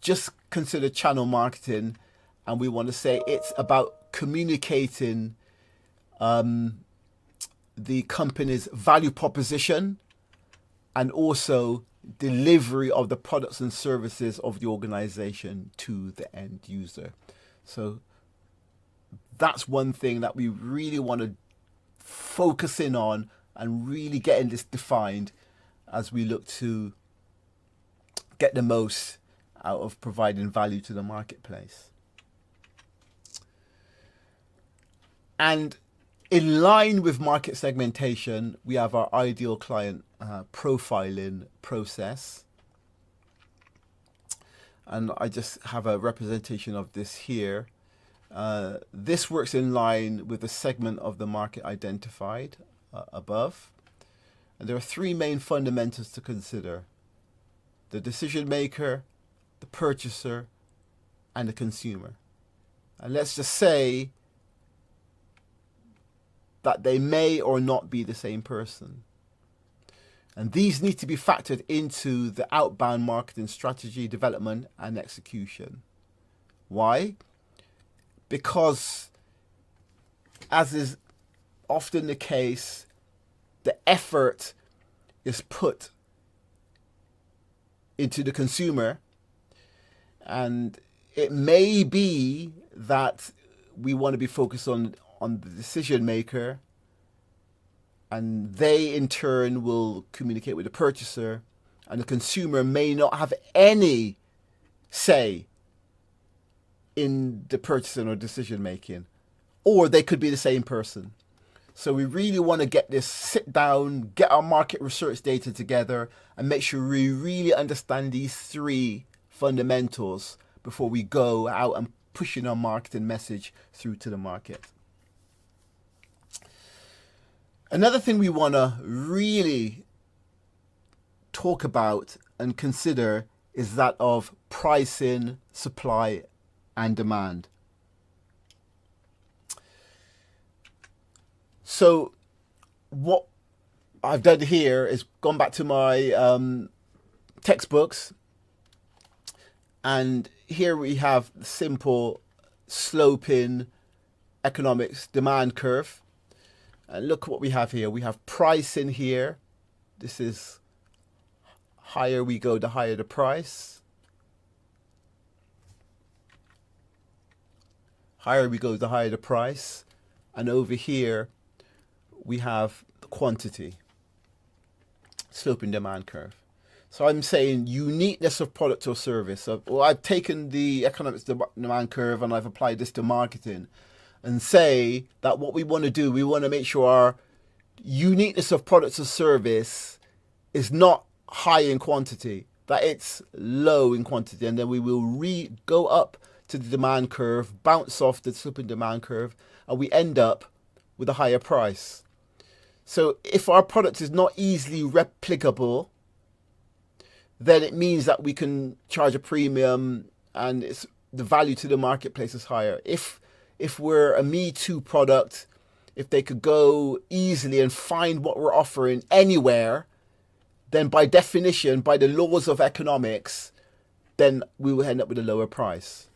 just consider channel marketing, and we want to say it's about communicating the company's value proposition and also delivery of the products and services of the organization to the end user. So that's one thing that we really want to focus in on and really getting this defined as we look to get the most out of providing value to the marketplace. And in line with market segmentation, we have our ideal client profiling process. And I just have a representation of this here. This works in line with the segment of the market identified above. And there are three main fundamentals to consider: the decision maker, the purchaser, and the consumer. And let's just say that they may or not be the same person. And these need to be factored into the outbound marketing strategy, development, and execution. Why? Because, as is often the case, the effort is put into the consumer, and it may be that we want to be focused on the decision maker, and they in turn will communicate with the purchaser, and the consumer may not have any say in the purchasing or decision making, or they could be the same person. So we really want to get this, sit down, get our market research data together, and make sure we really understand these three fundamentals before we go out and pushing our marketing message through to the market. Another thing we want to really talk about and consider is that of pricing, supply, and demand. So what I've done here is gone back to my textbooks, and here we have the simple sloping economics demand curve. And look what we have here. We have price in here. This is higher we go, the higher the price. Higher we go, the higher the price. And over here, we have the quantity, sloping demand curve. So I'm saying uniqueness of product or service. So, well, I've taken the economics demand curve and I've applied this to marketing, and say that what we want to do, we want to make sure our uniqueness of products or service is not high in quantity, that it's low in quantity, and then we will go up to the demand curve, bounce off the sloping demand curve, and we end up with a higher price. So if our product is not easily replicable, then it means that we can charge a premium and the value to the marketplace is higher. If we're a Me Too product, if they could go easily and find what we're offering anywhere, then by definition, by the laws of economics, then we will end up with a lower price.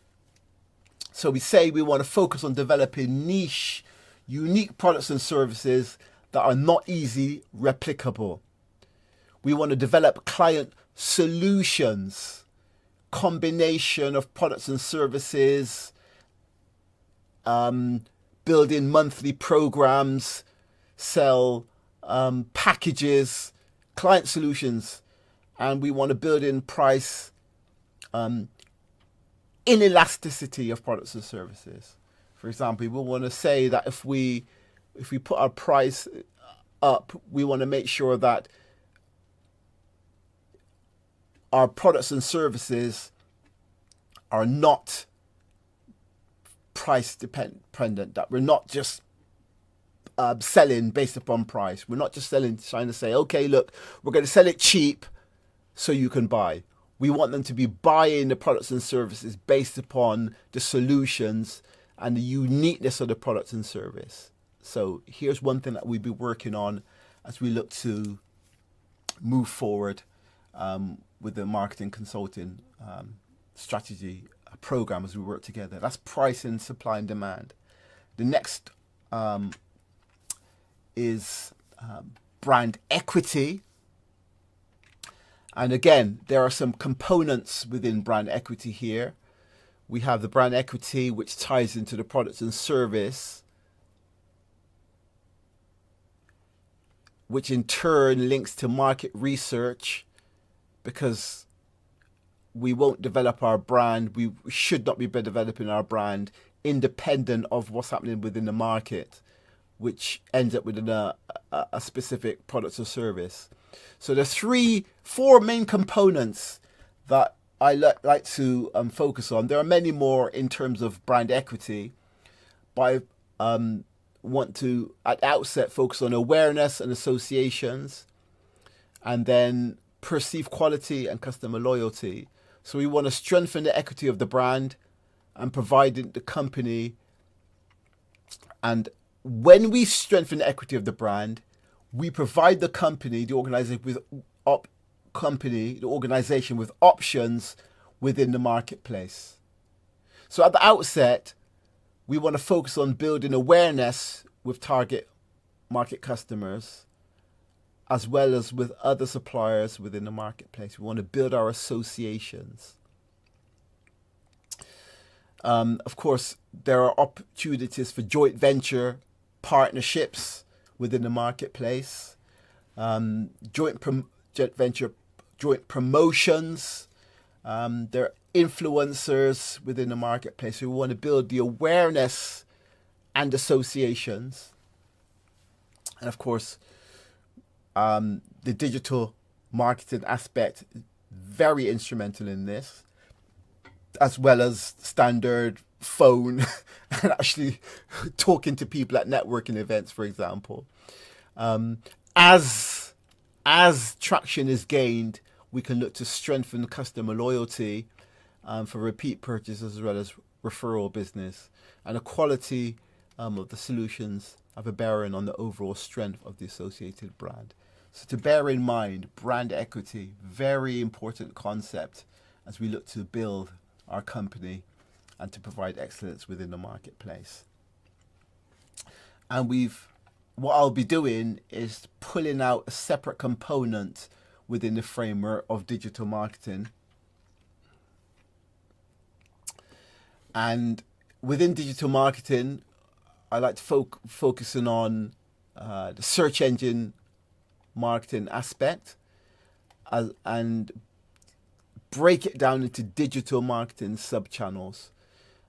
So we say we want to focus on developing niche, unique products and services that are not easily replicable. We want to develop client solutions, combination of products and services, building monthly programs, sell packages, client solutions, and we want to build in price inelasticity of products and services. For example, we want to say that if we put our price up, we want to make sure that our products and services are not price dependent, that we're not just selling based upon price. We're not just trying to say, okay, look, we're going to sell it cheap so you can buy. We want them to be buying the products and services based upon the solutions and the uniqueness of the product and service. So here's one thing that we'll be working on as we look to move forward with the marketing consulting strategy, a program as we work together. That's pricing, supply and demand. The next is brand equity. And again, there are some components within brand equity here. We have the brand equity, which ties into the products and service, which in turn links to market research, because we won't develop our brand. We should not be developing our brand independent of what's happening within the market, which ends up within a specific product or service. So there's four main components that I like to focus on. There are many more in terms of brand equity, but I want to, at the outset, focus on awareness and associations, and then perceived quality and customer loyalty. So we want to strengthen the equity of the brand and provide the company. And when we strengthen the equity of the brand, we provide the company, the organization with options within the marketplace. So at the outset, we want to focus on building awareness with target market customers, as well as with other suppliers within the marketplace. We want to build our associations. Of course, there are opportunities for joint venture partnerships within the marketplace, joint promotions. There are influencers within the marketplace. We want to build the awareness and associations. And of course, the digital marketing aspect, very instrumental in this, as well as standard phone and actually talking to people at networking events, for example. As traction is gained, we can look to strengthen customer loyalty for repeat purchases as well as referral business. And the quality of the solutions have a bearing on the overall strength of the associated brand. So to bear in mind, brand equity, very important concept as we look to build our company and to provide excellence within the marketplace. And what I'll be doing is pulling out a separate component within the framework of digital marketing. And within digital marketing, I like to focusing on the search engine marketing aspect and break it down into digital marketing sub-channels.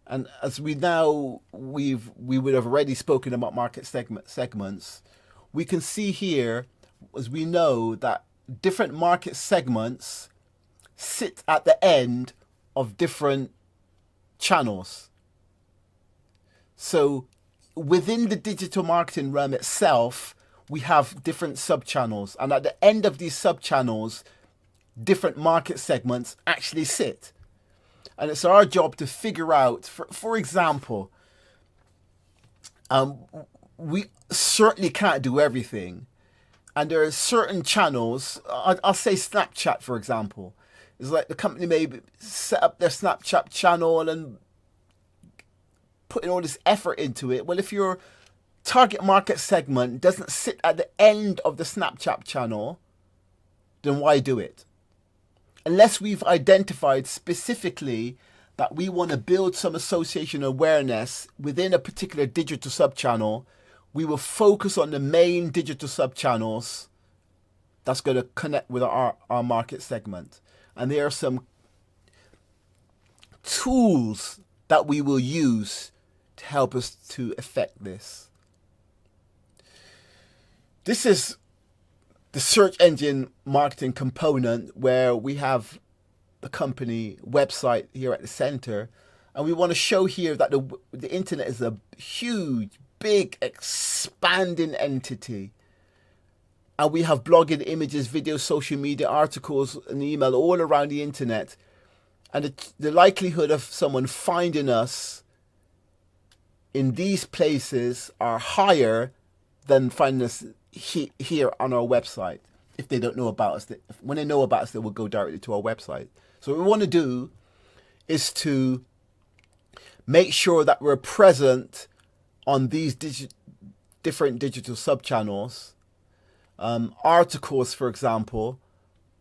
And as we would have already spoken about market segments, we can see here, as we know, that different market segments sit at the end of different channels. So within the digital marketing realm itself, we have different sub-channels. And at the end of these sub-channels, different market segments actually sit. And it's our job to figure out, for example, we certainly can't do everything. And there are certain channels, I'll say Snapchat, for example. It's like the company may set up their Snapchat channel and putting all this effort into it. Well, if your target market segment doesn't sit at the end of the Snapchat channel, then why do it? Unless we've identified specifically that we want to build some association awareness within a particular digital sub-channel, we will focus on the main digital sub-channels that's going to connect with our market segment. And there are some tools that we will use to help us to effect this. This is the search engine marketing component, where we have the company website here at the center, and we want to show here that the internet is a huge, big, expanding entity, and we have blogging, images, videos, social media, articles, and email all around the internet, and the likelihood of someone finding us in these places are higher than finding us here on our website. If they don't know about us, when they know about us, they will go directly to our website. So what we want to do is to make sure that we're present on these different digital sub-channels. Articles, for example,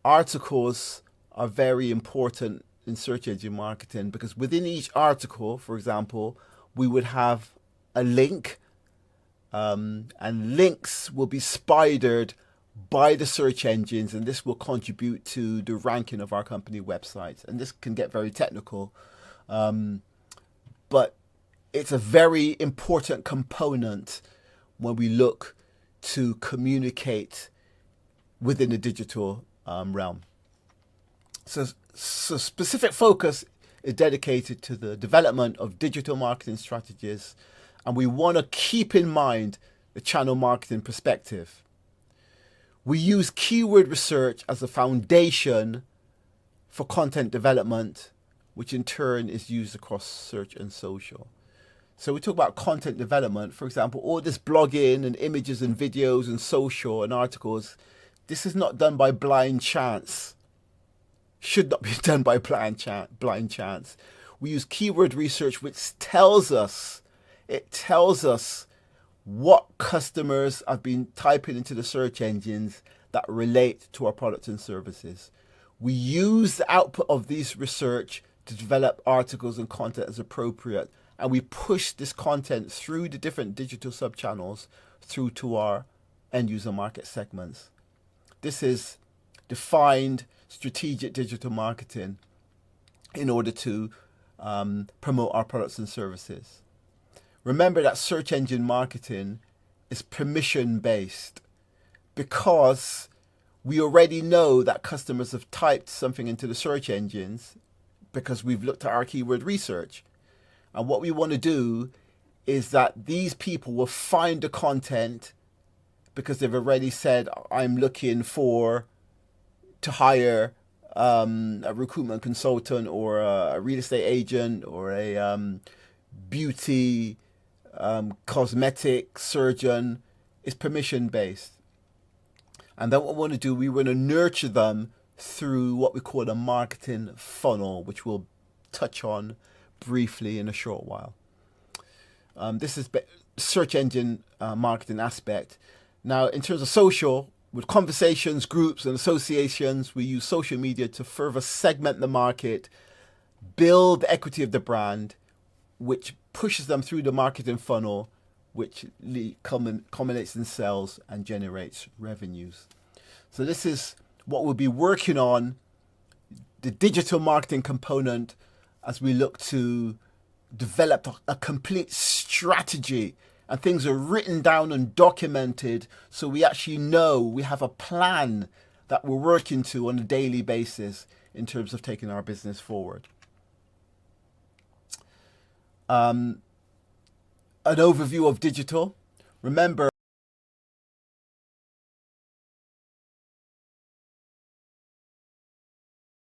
articles are very important in search engine marketing because within each article, for example, we would have a link, and links will be spidered by the search engines, and this will contribute to the ranking of our company websites. And this can get very technical, but it's a very important component when we look to communicate within the digital realm. So specific focus is dedicated to the development of digital marketing strategies, and we want to keep in mind the channel marketing perspective. We use keyword research as a foundation for content development, which in turn is used across search and social. So we talk about content development, for example, all this blogging and images and videos and social and articles. This is not done by blind chance. Should not be done by blind chance. We use keyword research, which tells us what customers have been typing into the search engines that relate to our products and services. We use the output of these research to develop articles and content as appropriate, and we push this content through the different digital sub-channels through to our end user market segments. This is defined strategic digital marketing in order to promote our products and services. Remember that search engine marketing is permission based because we already know that customers have typed something into the search engines because we've looked at our keyword research. And what we want to do is that these people will find the content because they've already said, I'm looking to hire a recruitment consultant or a real estate agent or a beauty cosmetic surgeon. Is permission based. And then what we want to do, we want to nurture them through what we call a marketing funnel, which we'll touch on briefly in a short while. This is search engine marketing aspect. Now, in terms of social, with conversations, groups, and associations, we use social media to further segment the market, build the equity of the brand, which pushes them through the marketing funnel, which culminates in sales and generates revenues. So this is what we'll be working on, the digital marketing component, as we look to develop a complete strategy, and things are written down and documented so we actually know we have a plan that we're working to on a daily basis in terms of taking our business forward. An overview of digital. Remember,